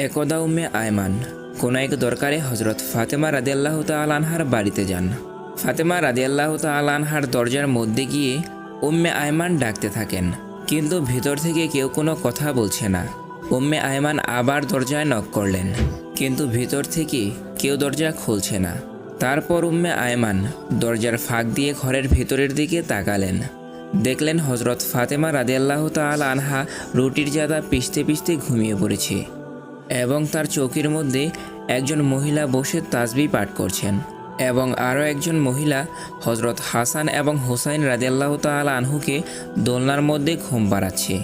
একদা উম্মে আয়মান কোনো এক দরকারে হজরত ফাতেমা রাদিয়াল্লাহু তাআলা আনহার বাড়িতে যান। ফাতেমা রাদিয়াল্লাহু তাআলা আনহার দরজার মধ্যে গিয়ে উম্মে আয়মান ডাকতে থাকেন, কিন্তু ভিতর থেকে কেউ কোনো কথা বলছে না। উম্মে আয়মান আবার দরজায় নক করলেন, কিন্তু ভিতর থেকে কেউ দরজা খুলছে না। তারপর উম্মে আয়মান দরজার ফাঁক দিয়ে ঘরের ভেতরের দিকে তাকালেন। দেখলেন হজরত ফাতেমা রাদিয়াল্লাহু তাআলা আনহা রুটির জাদা পিষতে পিষতে ঘুমিয়ে পড়েছে এবং তার চৌকির মধ্যে একজন মহিলা বসে তাসবিহ পাঠ করছেন এবং আরও একজন মহিলা হজরত হাসান এবং হুসাইন রাদিয়াল্লাহু তাআলা আনহুকে দোলনার মধ্যে ঘুম পাড়াচ্ছে।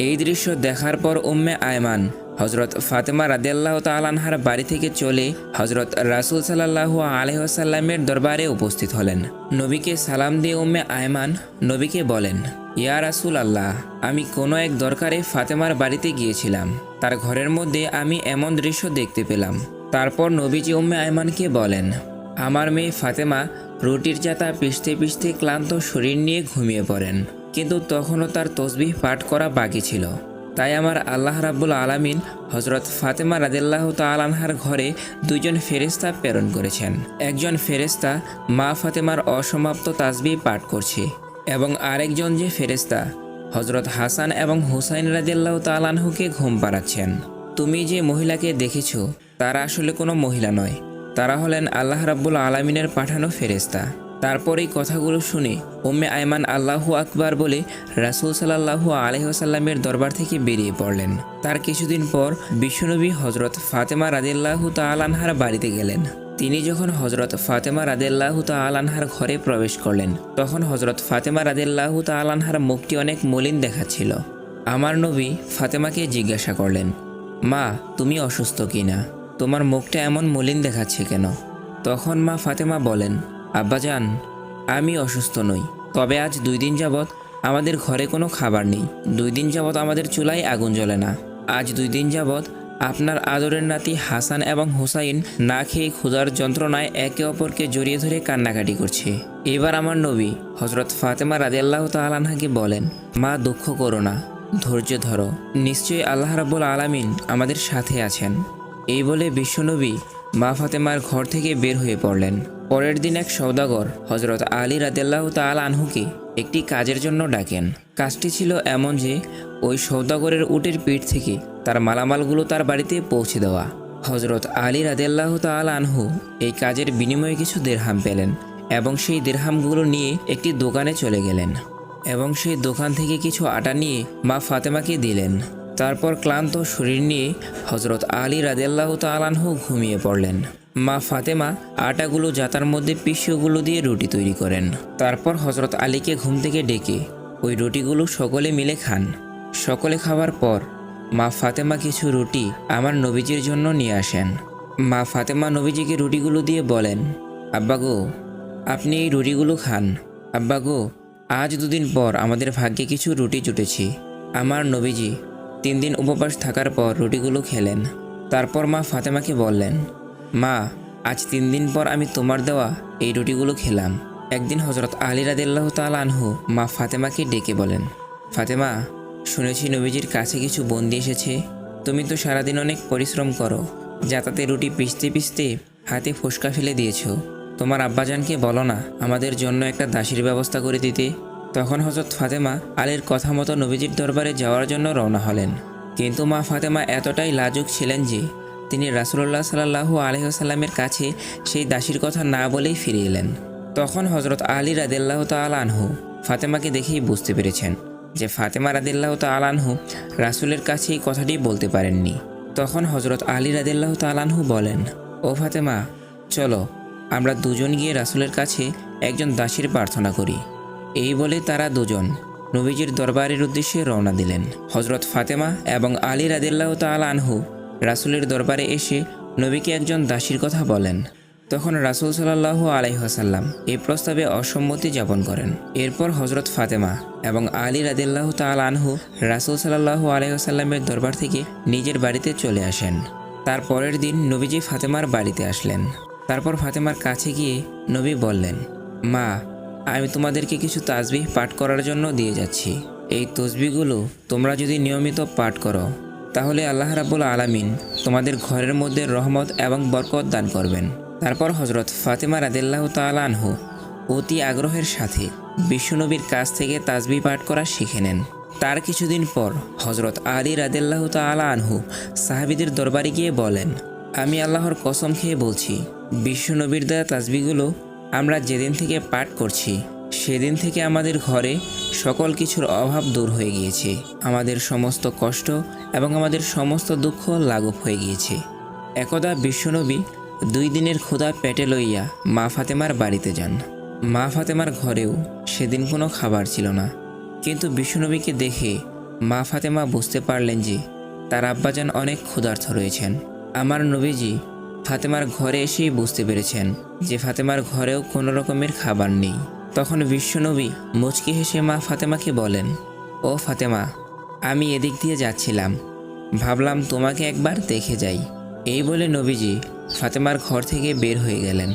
এই দৃশ্য দেখার পর উম্মে আয়মান হজরত ফাতেমা রাদিয়াল্লাহু তাআলা আনহার বাড়ি থেকে চলে হজরত রাসূল সাল্লাল্লাহু আলাইহি ওয়াসাল্লামের দরবারে উপস্থিত হলেন। নবীকে সালাম দিয়ে উম্মে আয়মান নবীকে বলেন, ইয়া রাসূল আল্লাহ, আমি কোনো এক দরকারে ফাতেমার বাড়িতে গিয়েছিলাম। তার ঘরের মধ্যে আমি এমন দৃশ্য দেখতে পেলাম। তারপর নবীজি উম্মে আয়মানকে বলেন, আমার মেয়ে ফাতেমা রুটির জাতা পিষতে পিষতে ক্লান্ত শরীর নিয়ে ঘুমিয়ে পড়েন, কিন্তু তখনও তার তসবিহ পাঠ করা বাকি ছিল। তাই আমার আল্লাহ রাব্বুল আলামিন হজরত ফাতেমা রাদিয়াল্লাহু তাআলা আনহার ঘরে দুইজন ফেরেশতা প্রেরণ করেছেন। একজন ফেরেশতা মা ফাতেমার অসমাপ্ত তাসবিহ পাঠ করছে এবং আরেকজন যে ফেরেশতা হজরত হাসান এবং হুসাইন রাদিয়াল্লাহু তাআলা আনহুকে ঘুম পাড়াচ্ছেন। তুমি যে মহিলাকে দেখেছো তারা আসলে কোনো মহিলা নয়, তারা হলেন আল্লাহ রাব্বুল আলামিনের পাঠানো ফেরেশতা। তারপর এই কথাগুলো শুনে উম্মে আয়মান আল্লাহু আকবার বলে রাসূল সাল্লাল্লাহু আলাইহি ওয়াসাল্লামের দরবার থেকে বেরিয়ে পড়লেন। তার কিছুদিন পর বিশ্বনবী হজরত ফাতেমা রাদিয়াল্লাহু তাআলা আনহার বাড়িতে গেলেন। তিনি যখন হজরত ফাতেমা রাদিয়াল্লাহু তাআলা আনহার ঘরে প্রবেশ করলেন, তখন হজরত ফাতেমা রাদিয়াল্লাহু তাআলা আনহার মুখটি অনেক মলিন দেখাচ্ছিল। আমার নবী ফাতেমাকে জিজ্ঞাসা করলেন, মা, তুমি অসুস্থ কিনা? তোমার মুখটা এমন মলিন দেখাচ্ছে কেন? তখন মা ফাতেমা বলেন, আব্বাজান, আমি অসুস্থ নই, তবে আজ 2 দিন যাবৎ আমাদের ঘরে কোনো খাবার নেই। 2 দিন যাবৎ আমাদের চুলায় আগুন জ্বলে না। আজ 2 দিন যাবৎ আপনার আদরের নাতি হাসান এবং হুসাইন না খেয়ে ক্ষুধার যন্ত্রণায় একে অপরকে জড়িয়ে ধরে কান্নাকাটি করছে। এবার আমার নবী হজরত ফাতেমা রাদিয়াল্লাহু তাআলা আনহাকে বলেন, মা, দুঃখ করো না, ধৈর্য ধরো, নিশ্চয়ই আল্লাহ রাব্বুল আলামিন আমাদের সাথে আছেন। এই বলে বিশ্বনবী মা ফাতেমার ঘর থেকে বের হয়ে পড়লেন। পরের দিন এক সওদাগর হজরত আলী রাদিয়াল্লাহু তাআলা আনহুকে একটি কাজের জন্য ডাকেন। কাজটি ছিল এমন যে ওই সওদাগরের উটের পিঠ থেকে তার মালামালগুলো তার বাড়িতে পৌঁছে দেওয়া। হজরত আলী রাদিয়াল্লাহু তাআলা আনহু এই কাজের বিনিময়ে কিছু দিরহাম পেলেন এবং সেই দিরহামগুলো নিয়ে একটি দোকানে চলে গেলেন এবং সেই দোকান থেকে কিছু আটা নিয়ে মা ফাতেমাকে দিলেন। তারপর ক্লান্ত শরীর নিয়ে হজরত আলী রাদিয়াল্লাহু তাআলা আনহু ঘুমিয়ে পড়লেন। মা ফাতেমা আটাগুলো জাতার মধ্যে পিষেগুলো দিয়ে রুটি তৈরি করেন। তারপর হজরত আলীকে ঘুম থেকে ডেকে ওই রুটিগুলো সকলে মিলে খান। সকলে খাওয়ার পর মা ফাতেমা কিছু রুটি আমার নবীজির জন্য নিয়ে আসেন। মা ফাতেমা নবীজিকে রুটিগুলো দিয়ে বলেন, আব্বা গো, আপনি এই রুটিগুলো খান। আব্বা গো, আজ 2 দিন পর আমাদের ভাগ্যে কিছু রুটি জুটেছে। আমার নবীজি 3 দিন উপবাস থাকার পর রুটিগুলো খেলেন। তারপর মা ফাতেমাকে বললেন, মা, আজ 3 দিন পর আমি তোমার দেওয়া এই রুটিগুলো খেলাম। একদিন হজরত আলী রাদিয়াল্লাহু তাআলা আনহু মা ফাতেমাকে ডেকে বলেন, ফাতেমা, শুনেছি নবীজির কাছে কিছু বন্দি এসেছে। তুমি তো সারাদিন অনেক পরিশ্রম করো, যাতাতে রুটি পিষতে পিষতে হাতে ফোসকা ফেলে দিয়েছো। তোমার আব্বাজানকে বলো না আমাদের জন্য একটা দাসীর ব্যবস্থা করে দিতে। তখন হজরত ফাতেমা আলীর কথা মতো নবীজির দরবারে যাওয়ার জন্য রওনা হলেন। কিন্তু মা ফাতেমা এতটাই লাজুক ছিলেন যে তিনি রাসূলুল্লাহ সাল্লাল্লাহু আলাইহি ওয়াসাল্লামের কাছে সেই দাসীর কথা না বলেই ফিরে এলেন। তখন হজরত আলী রাদিয়াল্লাহু তাআলা আনহু ফাতেমাকে দেখেই বুঝতে পেরেছেন যে ফাতেমা রাদিয়াল্লাহু তাআলা আনহু রাসূলের কাছে এই কথাটি বলতে পারেননি। তখন হজরত আলী রাদিয়াল্লাহু তাআলা আনহু বলেন, ও ফাতেমা, চলো আমরা দুজন গিয়ে রাসূলের কাছে একজন দাসীর প্রার্থনা করি। এই বলে তারা দুজন নবীজির দরবারের উদ্দেশ্যে রওনা দিলেন। হজরত ফাতেমা এবং আলী রাদিয়াল্লাহু তাআলা আনহু রাসূলের দরবারে এসে নবীকে একজন দাসীর কথা বলেন। তখন রাসূল সাল্লাল্লাহু আলাইহি ওয়াসাল্লাম এই প্রস্তাবে অসম্মতি জ্ঞাপন করেন। এরপর হজরত ফাতেমা এবং আলী রাদিয়াল্লাহু তাআলা আনহু রাসূল সাল্লাল্লাহু আলাইহি ওয়াসাল্লামের দরবার থেকে নিজের বাড়িতে চলে আসেন। তার পরের দিন নবীজি ফাতেমার বাড়িতে আসলেন। তারপর ফাতেমার কাছে গিয়ে নবী বললেন, মা, আমি তোমাদেরকে কিছু তাসবিহ পাঠ করার জন্য দিয়ে যাচ্ছি। এই তসবিহগুলো তোমরা যদি নিয়মিত পাঠ করো তাহলে আল্লাহ রাব্বুল আলামিন তোমাদের ঘরের মধ্যে রহমত এবং বরকত দান করবেন। তারপর হজরত ফাতেমা রাদিয়াল্লাহু তাআলা আনহু অতি আগ্রহের সাথে বিশ্বনবীর কাছ থেকে তাসবিহ পাঠ করা শিখে নেন। তার কিছুদিন পর হজরত আলী রাদিয়াল্লাহু তাআলা আনহু সাহাবীদের দরবারে গিয়ে বলেন, আমি আল্লাহর কসম খেয়ে বলছি, বিশ্বনবীর দেয়া তাসবিহগুলো আমরা যেদিন থেকে পাঠ করছি সেদিন থেকে আমাদের ঘরে সকল কিছুর অভাব দূর হয়ে গিয়েছে, আমাদের সমস্ত কষ্ট এবং আমাদের সমস্ত দুঃখ লাঘব হয়ে গিয়েছে। একদা বিশ্বনবী 2 দিনের ক্ষুধা পেটে লইয়া মা ফাতেমার বাড়িতে যান। মা ফাতেমার ঘরেও সেদিন কোনো খাবার ছিল না, কিন্তু বিশ্বনবীকে দেখে মা ফাতেমা বুঝতে পারলেন যে তার আব্বাজান অনেক ক্ষুধার্ত রয়েছেন। আমার নবীজি ফাতেমার ঘরে এসেই বুঝতে পেরেছেন যে ফাতেমার ঘরেও কোনো রকমের খাবার নেই। তখন বিশ্বনবী মুচকি হেসে মা ফাতেমাকে বলেন, ও ফাতেমা, আমি এদিক দিয়ে যাচ্ছিলাম, ভাবলাম তোমাকে একবার দেখে যাই। এই বলে নবীজি ফাতেমার ঘর থেকে বের হয়ে গেলেন।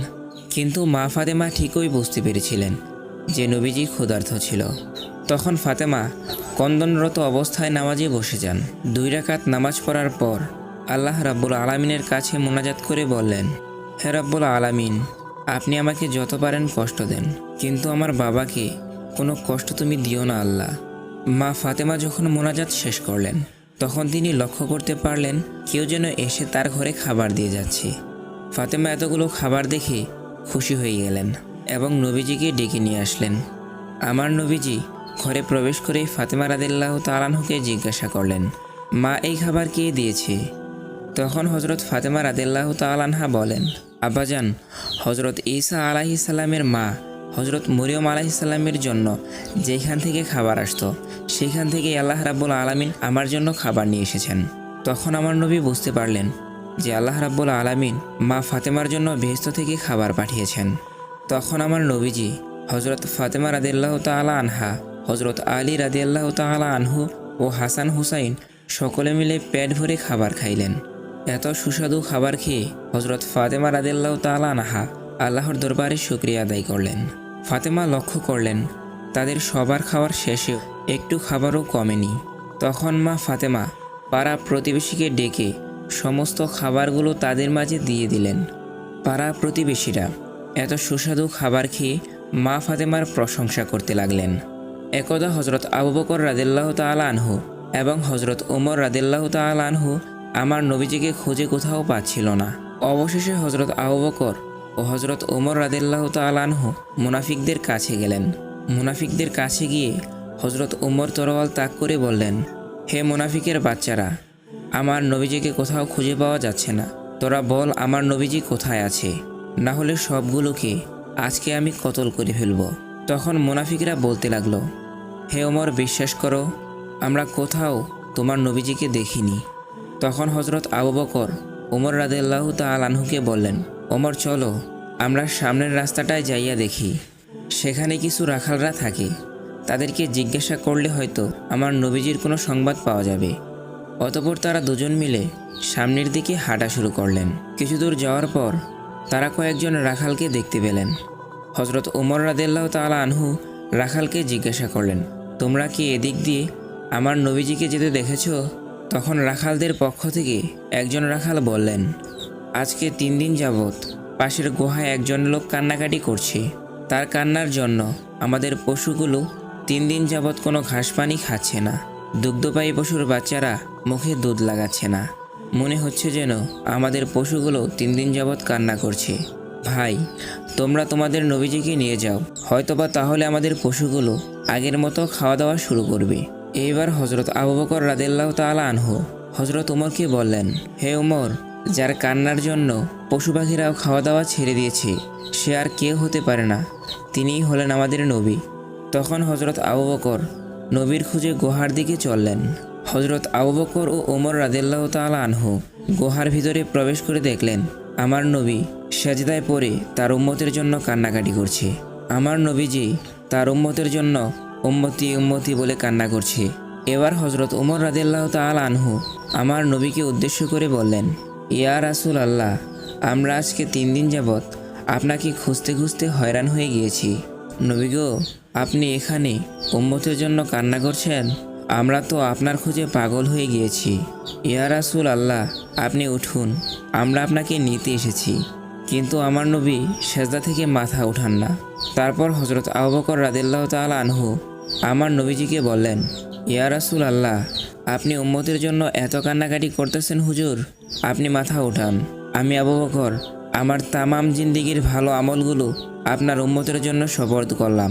কিন্তু মা ফাতেমা ঠিকই বুঝতে পেরেছিলেন যে নবীজি ক্ষুধার্ত ছিল। তখন ফাতেমা কন্দনরত অবস্থায় নামাজে বসে যান। 2 রাকাত নামাজ পড়ার পর আল্লাহ রাব্বুল আলামিনের কাছে মোনাজাত করে বললেন, হে রাব্বুল আলামিন, আপনি আমাকে যত পারেন কষ্ট দেন, কিন্তু আমার বাবাকে কোনো কষ্ট তুমি দিও না আল্লাহ। মা ফাতেমা যখন মোনাজাত শেষ করলেন তখন তিনি লক্ষ্য করতে পারলেন কেউ যেন এসে তার ঘরে খাবার দিয়ে যাচ্ছে। ফাতেমা এতগুলো খাবার দেখে খুশি হয়ে গেলেন এবং নবীজিকে ডেকে নিয়ে আসলেন। আমার নবীজি ঘরে প্রবেশ করে ফাতেমা রাদিয়াল্লাহু তাআলা আনহুকে জিজ্ঞাসা করলেন, মা, এই খাবার কে দিয়েছে? তখন হজরত ফাতেমা রাদিয়াল্লাহু তাআলা আনহা বলেন, আব্বাজান, হজরত ঈসা আলাইহিস সালামের মা হজরত মরিয়ম আলাইহিস সালামের জন্য যেখান থেকে খাবার আসতো সেখান থেকে আল্লাহ রাব্বুল আলামিন আমার জন্য খাবার নিয়ে এসেছেন। তখন আমার নবী বুঝতে পারলেন যে আল্লাহ রাব্বুল আলামিন মা ফাতেমার জন্য বেহেশত থেকে খাবার পাঠিয়েছেন। তখন আমার নবীজি হজরত ফাতেমা রাদিয়াল্লাহু তাআলা আনহা, হজরত আলী রাদিয়াল্লাহু তাআলা আনহু ও হাসান হুসাইন সকলে মিলে পেট ভরে খাবার খাইলেন। এত সুস্বাদু খাবার খেয়ে হজরত ফাতেমা রাদিয়াল্লাহু তাআলা আনহা আল্লাহর দরবারে শুকরিয়া আদায় করলেন। ফাতেমা লক্ষ্য করলেন তাদের সবার খাওয়ার শেষেও একটু খাবারও কমেনি। তখন মা ফাতেমা পাড়া প্রতিবেশীকে ডেকে সমস্ত খাবারগুলো তাদের মাঝে দিয়ে দিলেন। পাড়া প্রতিবেশীরা এত সুস্বাদু খাবার খেয়ে মা ফাতেমার প্রশংসা করতে লাগলেন। একদা হজরত আবু বকর রাদিয়াল্লাহু তাআলা আনহু এবং হজরত ওমর রাদিয়াল্লাহু তাআলা আনহু আমার নবীজিকে খুঁজে কোথাও পাচ্ছিল না। অবশেষে হজরত আবু বকর ও হজরত ওমর রাদিয়াল্লাহু তাআলা আনহু মুনাফিকদের কাছে গেলেন। মুনাফিকদের কাছে গিয়ে হজরত ওমর তরোয়াল তাক করে বললেন, হে মুনাফিকের বাচ্চারা, আমার নবীজিকে কোথাও খুঁজে পাওয়া যাচ্ছে না, তোরা বল আমার নবীজি কোথায় আছে, না হলে সবগুলোকে আজকে আমি কতল করে ফেলব। তখন মুনাফিকরা বলতে লাগলো, হে ওমর, বিশ্বাস করো, আমরা কোথাও তোমার নবীজিকে দেখিনি। তখন হজরত আবু বকর ওমর রাদিয়াল্লাহু তাআলা আনহুকে বললেন, ওমর, চলো আমরা সামনের রাস্তাটায় যাইয়া দেখি, সেখানে কিছু রাখালরা থাকে, তাদেরকে জিজ্ঞাসা করলে হয়তো আমার নবীজির কোনো সংবাদ পাওয়া যাবে। অতঃপর তারা দুজন মিলে সামনের দিকে হাঁটা শুরু করলেন। কিছু দূর যাওয়ার পর তারা কয়েকজন রাখালকে দেখতে পেলেন। হজরত ওমর রাদিয়াল্লাহু তাআলা আনহু রাখালকে জিজ্ঞাসা করলেন, তোমরা কি এদিক দিয়ে আমার নবীজিকে যেতে দেখেছ? তখন রাখালদের পক্ষ থেকে একজন রাখাল বললেন, আজকে 3 দিন যাবৎ পাশের গুহায় একজন লোক কান্নাকাটি করছে। তার কান্নার জন্য আমাদের পশুগুলো 3 দিন যাবৎ কোনো ঘাস পানি খাচ্ছে না। দুগ্ধপায়ী পশুর বাচ্চারা মুখে দুধ লাগাচ্ছে না। মনে হচ্ছে যেন আমাদের পশুগুলো 3 দিন যাবৎ কান্না করছে। ভাই, তোমরা তোমাদের নবীজিকে নিয়ে যাও, হয়তোবা তাহলে আমাদের পশুগুলো আগের মতো খাওয়া দাওয়া শুরু করবে। এইবার হজরত আবু বকর রাদিয়াল্লাহু তাআলা আনহু হজরত ওমরকে বললেন, হে ওমর, যার কান্নার জন্য পশু পাখিরাও খাওয়া দাওয়া ছেড়ে দিয়েছে সে আর কেউ হতে পারে না, তিনিই হলেন আমাদের নবী। তখন হজরত আবু বকর নবীর খুঁজে গুহার দিকে চললেন। হজরত আবু বকর ও ওমর রাদিয়াল্লাহু তাআলা আনহু গুহার ভিতরে প্রবেশ করে দেখলেন আমার নবী সেজদায় পড়ে তার উম্মতের জন্য কান্নাকাটি করছে। আমার নবীজি তার উম্মতের জন্য উম্মতি উম্মতি বলে কান্না করছে। এবার হজরত ওমর রাদিয়াল্লাহু তাআলা আনহু আমার নবীকে উদ্দেশ্য করে বললেন, ইয়া রাসূল আল্লাহ, আমরা আজকে 3 দিন যাবৎ আপনাকে খুঁজতে খুঁজতে হয়রান হয়ে গিয়েছি। নবী গো, আপনি এখানে উম্মতের জন্য কান্না করছেন, আমরা তো আপনার খোঁজে পাগল হয়ে গিয়েছি। ইয়া রাসূল আল্লাহ, আপনি উঠুন, আমরা আপনাকে নিতে এসেছি। কিন্তু আমার নবী সেজদা থেকে মাথা উঠান না। তারপর হযরত আবু বকর রাদিয়াল্লাহু তাআলা আনহু আমার নবীজিকে বললেন, ইয়া রাসূল আল্লাহ, আপনি উম্মতের জন্য এত কান্নাকাটি করতেছেন হুজুর, আপনি মাথা উঠান। আমি আবু বকর আমার তামাম জিন্দিগির ভালো আমলগুলো আপনার উম্মতের জন্য সুপর্দ করলাম।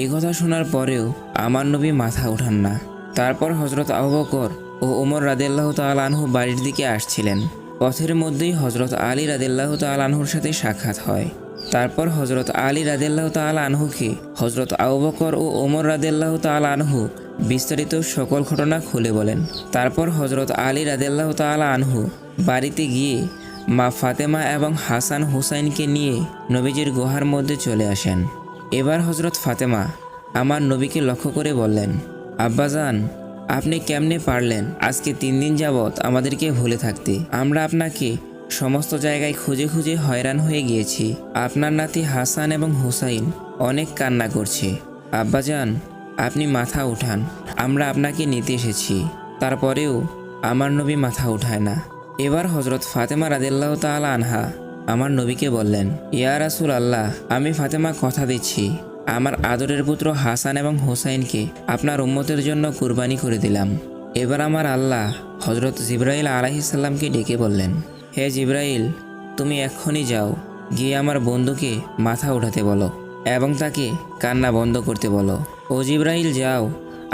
এই কথা শোনার পরেও আমার নবী মাথা উঠান না। তারপর হযরত আবু বকর ও ওমর রাদিয়াল্লাহু তাআলা আনহু বাড়ির দিকে আসছিলেন। পথের মধ্যেই হযরত আলী রাদিয়াল্লাহু তাআলা আনহুর সাথে সাক্ষাৎ হয়। তারপর হযরত আলী রাদিয়াল্লাহু তাআলা আনহুকে হযরত আবু বকর ও ওমর রাদিয়াল্লাহু তাআলা আনহু বিস্তারিত সকল ঘটনা খুলে বলেন। তারপর হযরত আলী রাদিয়াল্লাহু তাআলা আনহু বাড়িতে গিয়ে মা ফাতেমা এবং হাসান হুসাইনকে নিয়ে নবীজির গুহার মধ্যে চলে আসেন। এবার হযরত ফাতেমা আমার নবীকে লক্ষ্য করে বললেন, আব্বাজান, আপনি কেমনে পারলেন আজকে 3 দিন যাবৎ আমাদেরকে ভুলে থাকতে? আমরা আপনাকে সমস্ত জায়গায় খুঁজে খুঁজে হয়রান হয়ে গিয়েছি। আপনার নাতি হাসান এবং হুসাইন অনেক কান্না করছে। আব্বাজান, আপনি মাথা উঠান, আমরা আপনাকে নিতে এসেছি। তারপরেও আমার নবী মাথা উঠায় না। এবার হযরত ফাতেমা রাদিয়াল্লাহু তাআলা আনহা আমার নবীকে বললেন, ইয়া রাসূল আল্লাহ, আমি ফাতেমা কথা দিচ্ছি, আমার আদরের পুত্র হাসান এবং হুসাইনকে আপনার উম্মতের জন্য কুরবানি করে দিলাম। এবার আমার আল্লাহ হযরত জিবরাইল আলাইহিস সালামকে ডেকে বললেন, হে জিবরাইল, তুমি এক্ষুনি যাও, গিয়ে আমার বন্ধুকে মাথা উঠাতে বলো এবং তাকে কান্না বন্ধ করতে বলো। ও জিবরাইল, যাও,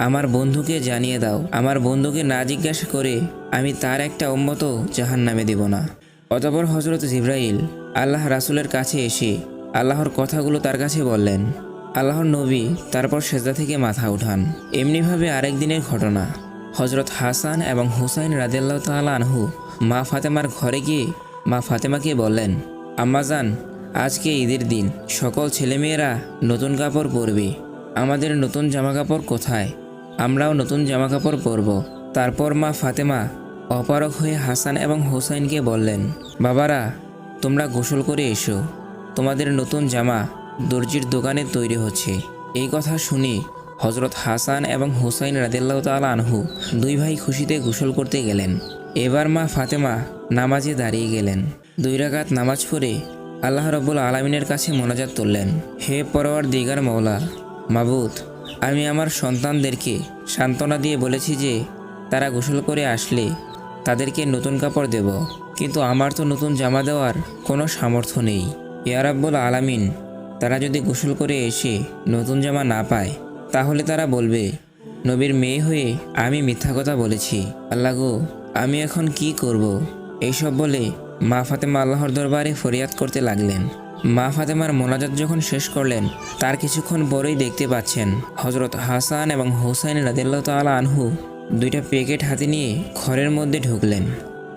আমার বন্ধুকে জানিয়ে দাও, আমার বন্ধুকে না জিজ্ঞাসা করে আমি তার একটা উম্মতও জাহান্নামে দেব না। অতঃপর হযরত জিবরাইল আল্লাহ রাসূলের কাছে এসে আল্লাহর কথাগুলো তার কাছে বললেন। আল্লাহর নবী তারপর সেজদা থেকে মাথা উঠান। এমনিভাবে আরেক দিনের ঘটনা, হযরত হাসান এবং হুসাইন রাদিয়াল্লাহু তাআলা আনহু মা ফাতেমার ঘরে গিয়ে মা ফাতেমাকে বললেন, আম্মাজান, আজকে ঈদের দিন, সকল ছেলেমেয়েরা নতুন কাপড় পরবে। আমাদের নতুন জামাকাপড় কোথায়? আমরাও নতুন জামাকাপড় পরব। তারপর মা ফাতেমা অপারগ হয়ে হাসান এবং হুসাইনকে বললেন, বাবারা, তোমরা গোসল করে এসো, তোমাদের নতুন জামা দর্জির দোকানে তৈরি হচ্ছে। এই কথা শুনে হযরত হাসান এবং হুসাইন রাদিয়াল্লাহু তাআলা আনহু 2 ভাই খুশিতে গোসল করতে গেলেন। এবার মা ফাতেমা নামাজে দাঁড়িয়ে গেলেন। 2 রাকাত নামাজ পড়ে আল্লাহ রাব্বুল আলামিনের কাছে মোনাজাত তুললেন, হে পরওয়ারদিগার মওলা, মাবুদ, আমি আমার সন্তানদেরকে সান্ত্বনা দিয়ে বলেছি যে তারা গোসল করে আসলে তাদেরকে নতুন কাপড় দেব, কিন্তু আমার তো নতুন জামা দেওয়ার কোনো সামর্থ্য নেই। ইয়া রাব্বুল আলামিন, তারা যদি গোসল করে এসে নতুন জামা না পায় তাহলে তারা বলবে নবীর মেয়ে হয়ে আমি মিথ্যা কথা বলেছি। আল্লাহ গো, আমি এখন কি করব? এইসব বলে মা ফাতেমা আল্লাহর দরবারে ফরিয়াদ করতে লাগলেন। মা ফাতেমার মোনাজাত যখন শেষ করলেন তার কিছুক্ষণ পরেই দেখতে পাচ্ছেন হযরত হাসান এবং হুসাইন রাদিয়াল্লাহু তাআলা আনহু 2টা প্যাকেট হাতে নিয়ে ঘরের মধ্যে ঢুকলেন।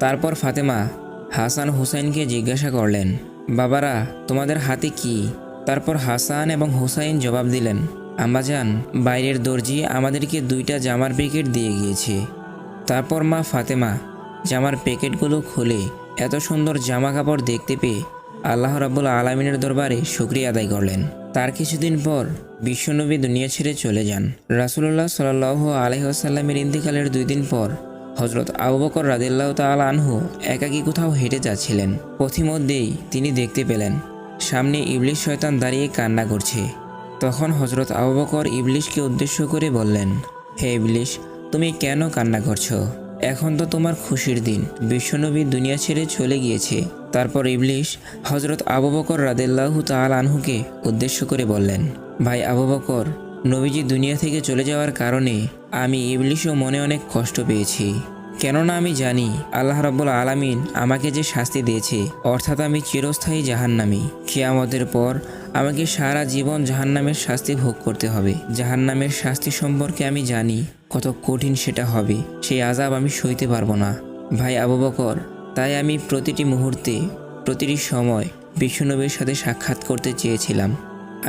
তারপর ফাতেমা হাসান হুসাইনকে জিজ্ঞাসা করলেন, বাবারা, তোমাদের হাতে কি? তারপর হাসান এবং হুসাইন জবাব দিলেন, আম্মাজান, বাইরের দর্জি আমাদেরকে 2টা জামার প্যাকেট দিয়ে গিয়েছে। তারপর মা ফাতেমা জামার প্যাকেটগুলো খুলে এত সুন্দর জামা কাপড় দেখতে পেয়ে আল্লাহ রাব্বুল আলামিনের দরবারে শুকরিয়া আদায় করলেন। তার কিছুদিন পর বিশ্বনবী দুনিয়া ছেড়ে চলে যান। রাসূলুল্লাহ সাল্লাল্লাহু আলাইহি ওয়াসাল্লামের ইন্তিকালের 2 দিন পর হযরত আবু বকর রাদিয়াল্লাহু তাআলা আনহু একাকী কোথাও হেঁটে যাচ্ছিলেন। পথিমধ্যেই তিনি দেখতে পেলেন সামনে ইবলিস শয়তান দাঁড়িয়ে কান্না করছে। তখন হযরত আবু বকর ইবলিসকে উদ্দেশ্য করে বললেন, হে ইবলিস, তুমি কেন কান্না করছো? এখন তো তোমার খুশির দিন, বিশ্বনবী দুনিয়া ছেড়ে চলে গিয়েছে। তারপর ইবলিস হযরত আবু বকর রাদিয়াল্লাহু তাআলা আনহুকে উদ্দেশ্য করে বললেন, ভাই আবু বকর, নবীজি দুনিয়া থেকে চলে যাওয়ার কারণে আমি ইবলিসও মনে অনেক কষ্ট পেয়েছি। কেননা আমি জানি আল্লাহ রাব্বুল আলামিন আমাকে যে শাস্তি দিয়েছে, অর্থাৎ আমি চিরস্থায়ী জাহান্নামী। কিয়ামতের পর আমাকে সারা জীবন জাহান্নামের শাস্তি ভোগ করতে হবে। জাহান্নামের শাস্তি সম্পর্কে আমি জানি কত কঠিন সেটা হবে, সেই আযাব আমি সইতে পারবো না। ভাই আবু বকর, তাই আমি প্রতিটি মুহূর্তে, প্রতিটি সময় বিশ্বনবীর সাথে সাক্ষাৎ করতে চেয়েছিলাম।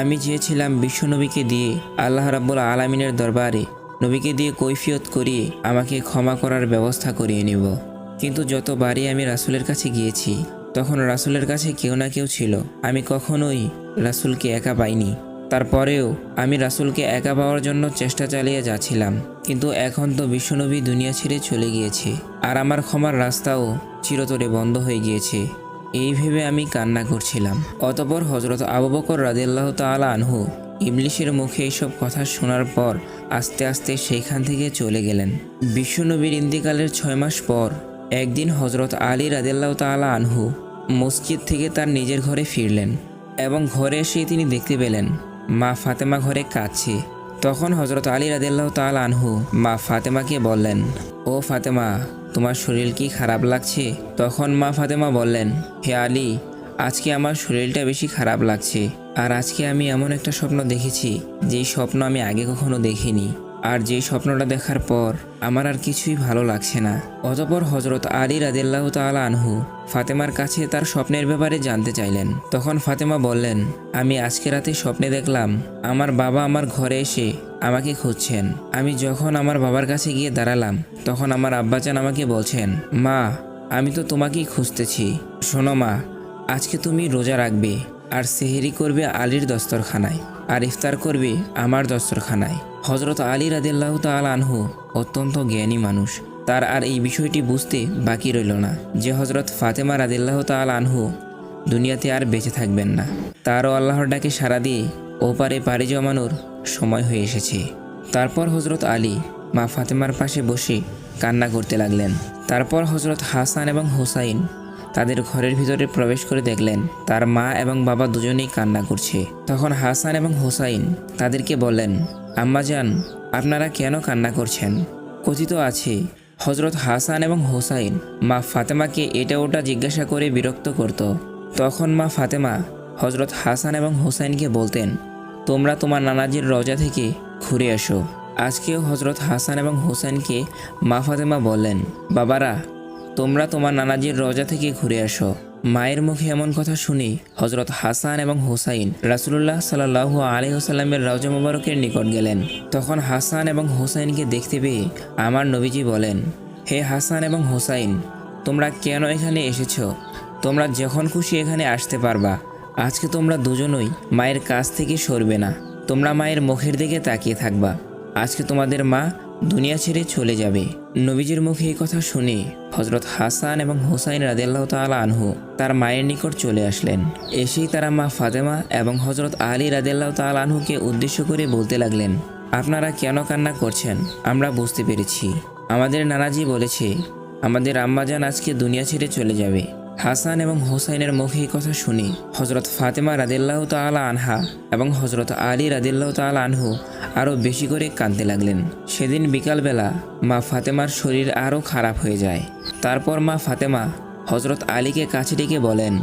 আমি চেয়েছিলাম বিশ্বনবীকে দিয়ে আল্লাহ রাব্বুল আলামিনের দরবারে নবীকে দিয়ে কৈফিয়ত করিয়ে আমাকে ক্ষমা করার ব্যবস্থা করিয়ে নেব। কিন্তু যতবারই আমি রাসূলের কাছে গিয়েছি তখন রাসূলের কাছে কেউ না কেউ ছিল। আমি কখনোই রাসূলকে একা পাইনি। তারপরেও আমি রাসূলকে একা পাওয়ার জন্য চেষ্টা চালিয়ে যাচ্ছিলাম, কিন্তু এখন তো বিশ্বনবী দুনিয়া ছেড়ে চলে গিয়েছে, আর আমার ক্ষমার রাস্তাও চিরতরে বন্ধ হয়ে গিয়েছে। এই ভেবে আমি কান্না করছিলাম। অতঃপর হযরত আবু বকর রাদিয়াল্লাহু তাআলা আনহু ইবলিসের মুখে এইসব কথা শোনার পর আস্তে আস্তে সেইখান থেকে চলে গেলেন। বিশ্বনবীর ইন্তিকালের 6 মাস পর একদিন হযরত আলী রাদিয়াল্লাহু তাআলা আনহু মসজিদ থেকে তার নিজের ঘরে ফিরলেন এবং ঘরে এসে তিনি দেখতে পেলেন মা ফাতেমা ঘরে কাঁদছে। তখন হযরত আলী রাদিয়াল্লাহু তাআলা আনহু মা ফাতেমাকে বললেন, ও ফাতেমা, তোমার শরীর কি খারাপ লাগছে? তখন মা ফাতেমা বললেন, হে আলী, আজকে আমার শরীরটা বেশি খারাপ লাগছে, আর আজকে আমি এমন একটা স্বপ্ন দেখেছি যেই স্বপ্ন আমি আগে কখনো দেখিনি, আর যেই স্বপ্নটা দেখার পর আমার আর কিছুই ভালো লাগছে না। অতঃপর হযরত আলী রাদিয়াল্লাহু তাআলা আনহু ফাতেমার কাছে তার স্বপ্নের ব্যাপারে জানতে চাইলেন। তখন ফাতেমা বললেন, আমি আজকে রাতে স্বপ্নে দেখলাম আমার বাবা আমার ঘরে এসে আমাকে খুঁজছেন। আমি যখন আমার বাবার কাছে গিয়ে দাঁড়ালাম, তখন আমার আব্বাজান আমাকে বলছেন, মা, আমি তো তোমাকেই খুঁজতেছি। শোনো মা, আজকে তুমি রোজা রাখবে, আর সেহরি করবে আলীর দস্তরখানায়, আর ইফতার করবে আমার দস্তরখানায়। হযরত আলী রাদিয়াল্লাহু তাআলা আনহু অত্যন্ত জ্ঞানী মানুষ, তার আর এই বিষয়টি বুঝতে বাকি রইল না যে হযরত ফাতেমা রাদিয়াল্লাহু তাআলা আনহু দুনিয়াতে আর বেঁচে থাকবেন না। তারও আল্লাহর ডাকে সাড়া দিয়ে ওপারে পাড়ি জমানোর সময় হয়ে এসেছে। তারপর হযরত আলী মা ফাতেমার পাশে বসে কান্না করতে লাগলেন। তারপর হযরত হাসান এবং হুসাইন তাদের ঘরের ভিতরে প্রবেশ করে দেখলেন তার মা এবং বাবা দুজনেই কান্না করছে। তখন হাসান এবং হুসাইন তাদেরকে বললেন, আম্মাজান, আপনারা কেন কান্না করছেন? কথিত আছে হযরত হাসান এবং হুসাইন মা ফাতেমাকে এটা ওটা জিজ্ঞাসা করে বিরক্ত করত। তখন মা ফাতেমা হযরত হাসান এবং হুসাইনকে বলতেন, তোমরা তোমার নানাজির রওজা থেকে ঘুরে এসো। আজকেও হযরত হাসান এবং হুসাইনকে মা ফাতেমা বললেন, বাবারা, তোমরা তোমার নানাজির রওজা থেকে ঘুরে আসো। মায়ের মুখে এমন কথা শুনে হযরত হাসান এবং হুসাইন রাসূলুল্লাহ সাল্লাল্লাহু আলাইহি ওয়াসাল্লামের রওজা মুবারকের নিকট গেলেন। তখন হাসান এবং হুসাইনকে দেখতে পেয়ে আমার নবীজি বলেন, হে হাসান এবং হুসাইন, তোমরা কেন এখানে এসেছো? তোমরা যখন খুশি এখানে আসতে পারবা। আজকে তোমরা দুজনই মায়ের কাছ থেকে সরবে না, তোমরা মায়ের মুখের দিকে তাকিয়ে থাকবা। আজকে তোমাদের মা দুনিয়া ছেড়ে চলে যাবে। নবীজির মুখে এই কথা শুনে হযরত হাসান এবং হুসাইন রাদিয়াল্লাহু তাআলা আনহু তার মায়ের নিকট চলে আসলেন। এসেই তারা মা ফাতেমা এবং হযরত আলী রাদিয়াল্লাহু তাআলা আনহুকে উদ্দেশ্য করে বলতে লাগলেন, আপনারা কেন কান্না করছেন আমরা বুঝতে পেরেছি। আমাদের নানাজি বলেছে আমাদের আম্মাজান আজকে দুনিয়া ছেড়ে চলে যাবে। হাসান এবং হুসাইনের মুখে এই কথা শুনে হযরত ফাতেমা রাদিয়াল্লাহু তাআলা আনহা এবং হযরত আলী রাদিয়াল্লাহু তাআলা আনহু আরও বেশি করে কাঁদতে লাগলেন। সেদিন বিকালবেলা মা ফাতেমার শরীর আরও খারাপ হয়ে যায়। তারপর মা ফাতেমা হযরত আলীকে কাছে ডেকে বলেন,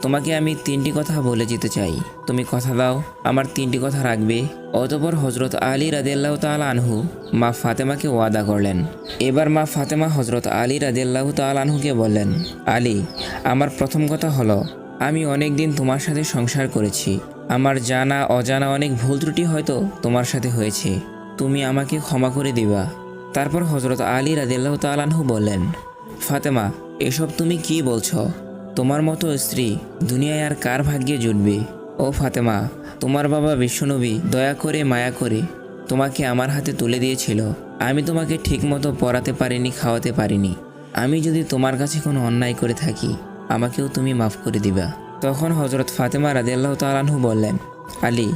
তোমাকে আমি 3টি কথা বলে যেতে চাই, তুমি কথা দাও আমার 3টি কথা রাখবে। অতঃপর হযরত আলী রাদিয়াল্লাহু তাআলা আনহু মা ফাতেমাকে ওয়াদা করলেন। এবার মা ফাতেমা হযরত আলী রাদিয়াল্লাহু তাআলা আনহুকে বললেন, আলী, আমার প্রথম কথা হলো, আমি অনেক দিন তোমার সাথে সংসার করেছি। আমার জানা অজানা অনেক ভুল ত্রুটি হয়তো তোমার সাথে হয়েছে, তুমি আমাকে ক্ষমা করে দিবা। তারপর হযরত আলী রাদিয়াল্লাহু তাআলা আনহু বললেন, ফাতেমা, এসব তুমি কি বলছো? তোমার মতো স্ত্রী দুনিয়ায় আর কার ভাগ্যে জুটবে? ও ফাতেমা, তোমার বাবা বিশ্বনবী দয়া করে মায়া করে তোমাকে আমার হাতে তুলে দিয়েছিল। আমি তোমাকে ঠিকমতো পড়াতে পারিনি, খাওয়াতে পারিনি। আমি যদি তোমার কাছে কোনো অন্যায় করে থাকি আমাকেও তুমি মাফ করে দিবা। তখন হযরত ফাতেমা রাদিয়াল্লাহু তাআলা আনহু বললেন, আলী,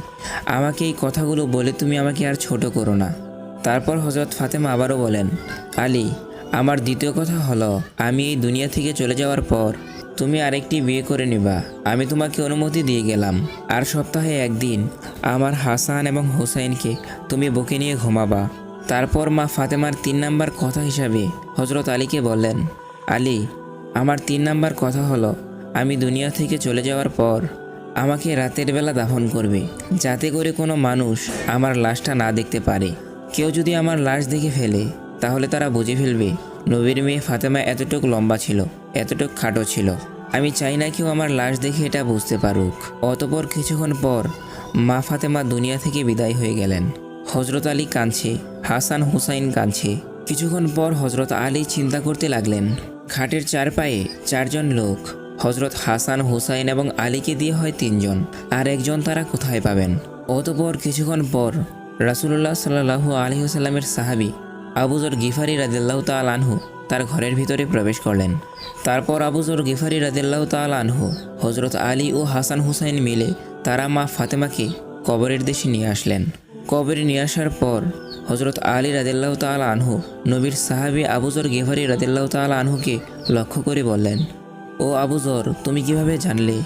আমাকে এই কথাগুলো বলে তুমি আমাকে আর ছোট করো না। তারপর হযরত ফাতেমা আবারও বলেন, আলী, আমার দ্বিতীয় কথা হলো, আমি এই দুনিয়া থেকে চলে যাওয়ার পর তুমি আরেকটি বিয়ে করে নিবা। আমি তোমাকে অনুমতি দিয়ে গেলাম। আর সপ্তাহে একদিন আমার হাসান এবং হুসাইনকে তুমি বুকে নিয়ে ঘুমাবা। তারপর মা ফাতেমার 3 নাম্বার কথা হিসাবে হযরত আলীকে বললেন, আলী, আমার 3 নাম্বার কথা হলো, আমি দুনিয়া থেকে চলে যাওয়ার পর আমাকে রাতের বেলা দাফন করবে, যাতে করে কোনো মানুষ আমার লাশটা না দেখতে পারে। কেউ যদি আমার লাশ দেখে ফেলে তাহলে তারা বুঝে ফেলবে নবীর মেয়ে ফাতেমা এতটুকু লম্বা ছিল, এতটুকু খাটো ছিল। আমি চাই না কেউ আমার লাশ দেখে এটা বুঝতে পারুক। অতঃপর কিছুক্ষণ পর মা ফাতেমা দুনিয়া থেকে বিদায় হয়ে গেলেন। হযরত আলী কাঁদছে, হাসান হুসাইন কাঁদছে। কিছুক্ষণ পর হযরত আলী চিন্তা করতে লাগলেন, খাটের 4 পায়ে 4 জন লোক, হযরত হাসান হুসাইন এবং আলীকে দিয়ে হয় 3 জন, আর একজন তারা কোথায় পাবেন? অতঃপর কিছুক্ষণ পর রাসূলুল্লাহ সাল্লাল্লাহু আলাইহি ওয়াসাল্লামের সাহাবী আবু যর গিফারি রাদিয়াল্লাহু তাআলা আনহু তার ঘরের ভিতরে প্রবেশ করলেন। তারপর আবু যর গিফারি রাদিয়াল্লাহু তাআলা আনহু হযরত আলী ও হাসান হুসাইন মিলে তারা মা ফাতেমাকে কবরের দেশে নিয়ে আসলেন। কবরে নিয়ে আসার পর হযরত আলী রাদিয়াল্লাহু তাআলা আনহু নবীর সাহাবী আবু যর গিফারি রাদিয়াল্লাহু তাআলা আনহুকে লক্ষ্য করে বললেন, ও আবু যর, তুমি কিভাবে জানলে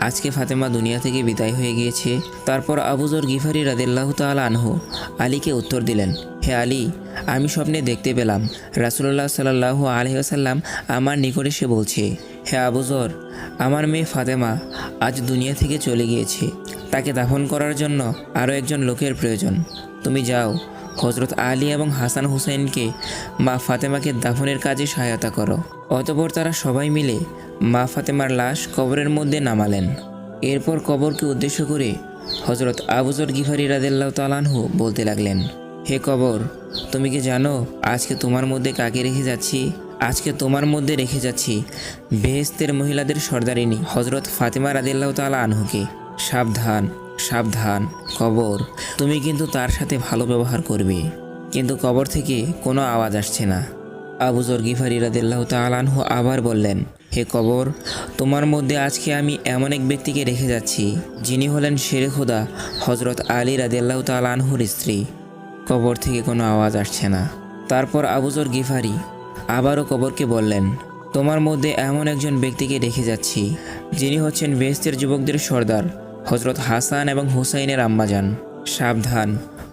আজকে ফাতেমা দুনিয়া থেকে বিদায় হয়ে গিয়েছে? তারপর আবু যর গিফারি রাদিয়াল্লাহু তাআলা আনহু আলীকে উত্তর দিলেন, হে আলী, আমি স্বপ্নে দেখতে পেলাম রাসূলুল্লাহ সাল্লাল্লাহু আলাইহি ওয়াসাল্লাম আমার নিকট এসে বলছে, হে আবু যর, আমার মেয়ে ফাতেমা আজ দুনিয়া থেকে চলে গিয়েছে। তাকে দাফন করার জন্য আরও একজন লোকের প্রয়োজন। তুমি যাও, হযরত আলী এবং হাসান হুসাইনকে মা ফাতেমাকে দাফনের কাজে সহায়তা করো। অতঃপর তারা সবাই মিলে মা ফাতেমার লাশ কবরের মধ্যে নামালেন। এরপর কবরকে উদ্দেশ্য করে হযরত আবু যর গিফারি রাদিয়াল্লাহু তাআলা আনহু বলতে লাগলেন, হে কবর, তুমি কি জানো আজকে তোমার মধ্যে কাকে রেখে যাচ্ছি? আজকে তোমার মধ্যে রেখে যাচ্ছি বেহেশতের মহিলাদের সর্দারিনী হযরত ফাতেমা রাদিয়াল্লাহু তাআলা আনহুকে। সাবধান, সাবধান কবর, তুমি কিন্তু তার সাথে ভালো ব্যবহার করবে। কিন্তু কবর থেকে কোনো আওয়াজ আসছে না। আবু যর গিফারি রাদিয়াল্লাহু তাআলা আনহু আবার বললেন, হে কবর, তোমার মধ্যে আজকে আমি এমন এক ব্যক্তিকে রেখে যাচ্ছি যিনি হলেন শেরে খোদা হযরত আলী রাদিয়াল্লাহু তাআলা আনহুর স্ত্রী। কবর থেকে কোনো আওয়াজ আসছে না। তারপর আবু যর গিফারি আবারও কবরকে বললেন, তোমার মধ্যে এমন একজন ব্যক্তিকে রেখে যাচ্ছি যিনি হচ্ছেন বেহেশতের যুবকদের সর্দার হযরত হাসান এবং হুসাইনের আম্মাজান। সাবধান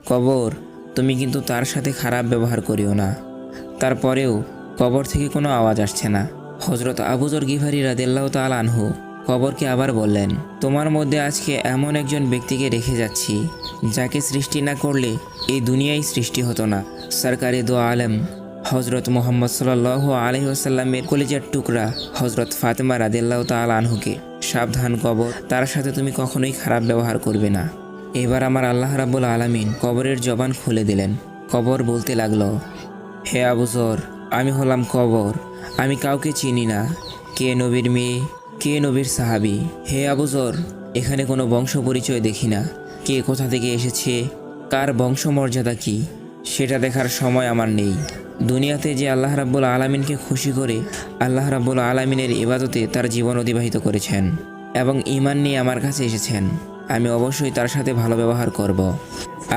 কবর, তুমি কিন্তু তার সাথে খারাপ ব্যবহার করিও না। তারপরেও কবর থেকে কোনো আওয়াজ আসছে না। হযরত আবু যর গিফারি রাদিয়াল্লাহু তাআলা আনহু কবরকে আবার বললেন, তোমার মধ্যে আজকে এমন একজন ব্যক্তিকে রেখে যাচ্ছি যাকে সৃষ্টি না করলে এই দুনিয়ায় সৃষ্টি হতো না। সরকারে দো আলম হযরত মুহাম্মদ সাল্লাল্লাহু আলাইহি ওয়াসাল্লামের কলিজার টুকরা হযরত ফাতেমা রাদিয়াল্লাহু তাআলা আনহুকে। সাবধান কবর, তার সাথে তুমি কখনোই খারাপ ব্যবহার করবে না। এবার আমার আল্লাহ রাব্বুল আলামিন কবরের জবান খুলে দিলেন। কবর বলতে লাগলো, হে আবু যর, আমি হলাম কবর, আমি কাউকে চিনি না। কে নবীর মেয়ে, কে নবীর সাহাবী। হে আবু যর, এখানে কোনো বংশ পরিচয় দেখি না। কে কোথা থেকে এসেছে, কার বংশমর্যাদা কি, সেটা দেখার সময় আমার নেই। দুনিয়াতে যে আল্লাহ রাব্বুল আলামিনকে খুশি করে আল্লাহ রাব্বুল আলামিনের ইবাদতে তার জীবন অতিবাহিত করেছেন এবং ঈমান নিয়ে আমার কাছে এসেছেন, আমি অবশ্যই তার সাথে ভালো ব্যবহার করব।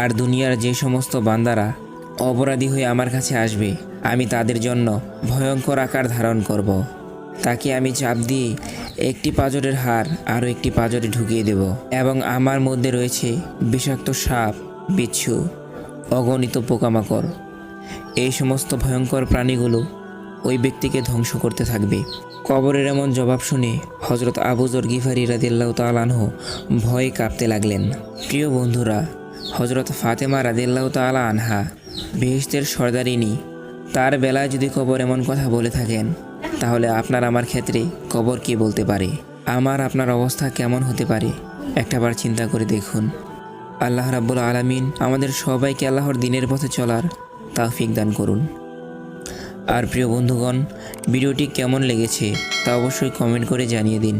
আর দুনিয়ার যে সমস্ত বান্দারা অপরাধী হয়ে আমার কাছে আসবে, আমি তাদের জন্য ভয়ঙ্কর আকার ধারণ করব। তাকে আমি চাপ দিয়ে একটি পাঁজরের হাড় আরও একটি পাঁজরে ঢুকিয়ে দেব এবং আমার মধ্যে রয়েছে বিষাক্ত সাপ, বিচ্ছু, অগণিত পোকামাকড়। এই সমস্ত ভয়ঙ্কর প্রাণীগুলো ওই ব্যক্তিকে ধ্বংস করতে থাকবে। কবরের এমন জবাব শুনে হযরত আবু যর গিফারি রাদিয়াল্লাহু তাআলা আনহু ভয়ে কাঁপতে লাগলেন। প্রিয় বন্ধুরা, হযরত ফাতেমা রাদিয়াল্লাহু তাআলা আনহা বেহেশতের সর্দারিনী, তার বেলায় যদি কবর এমন কথা বলে থাকেন, তাহলে আপনার আমার ক্ষেত্রে কবর কি বলতে পারে? আমার আপনার অবস্থা কেমন হতে পারে একটাবার চিন্তা করে দেখুন। আল্লাহ রাব্বুল আলামিন আমাদের সবাইকে আল্লাহর দ্বীনের পথে চলার তৌফিক দান করুন। আর প্রিয় বন্ধুগণ, ভিডিওটি কেমন লেগেছে তা অবশ্যই কমেন্ট করে জানিয়ে দিন।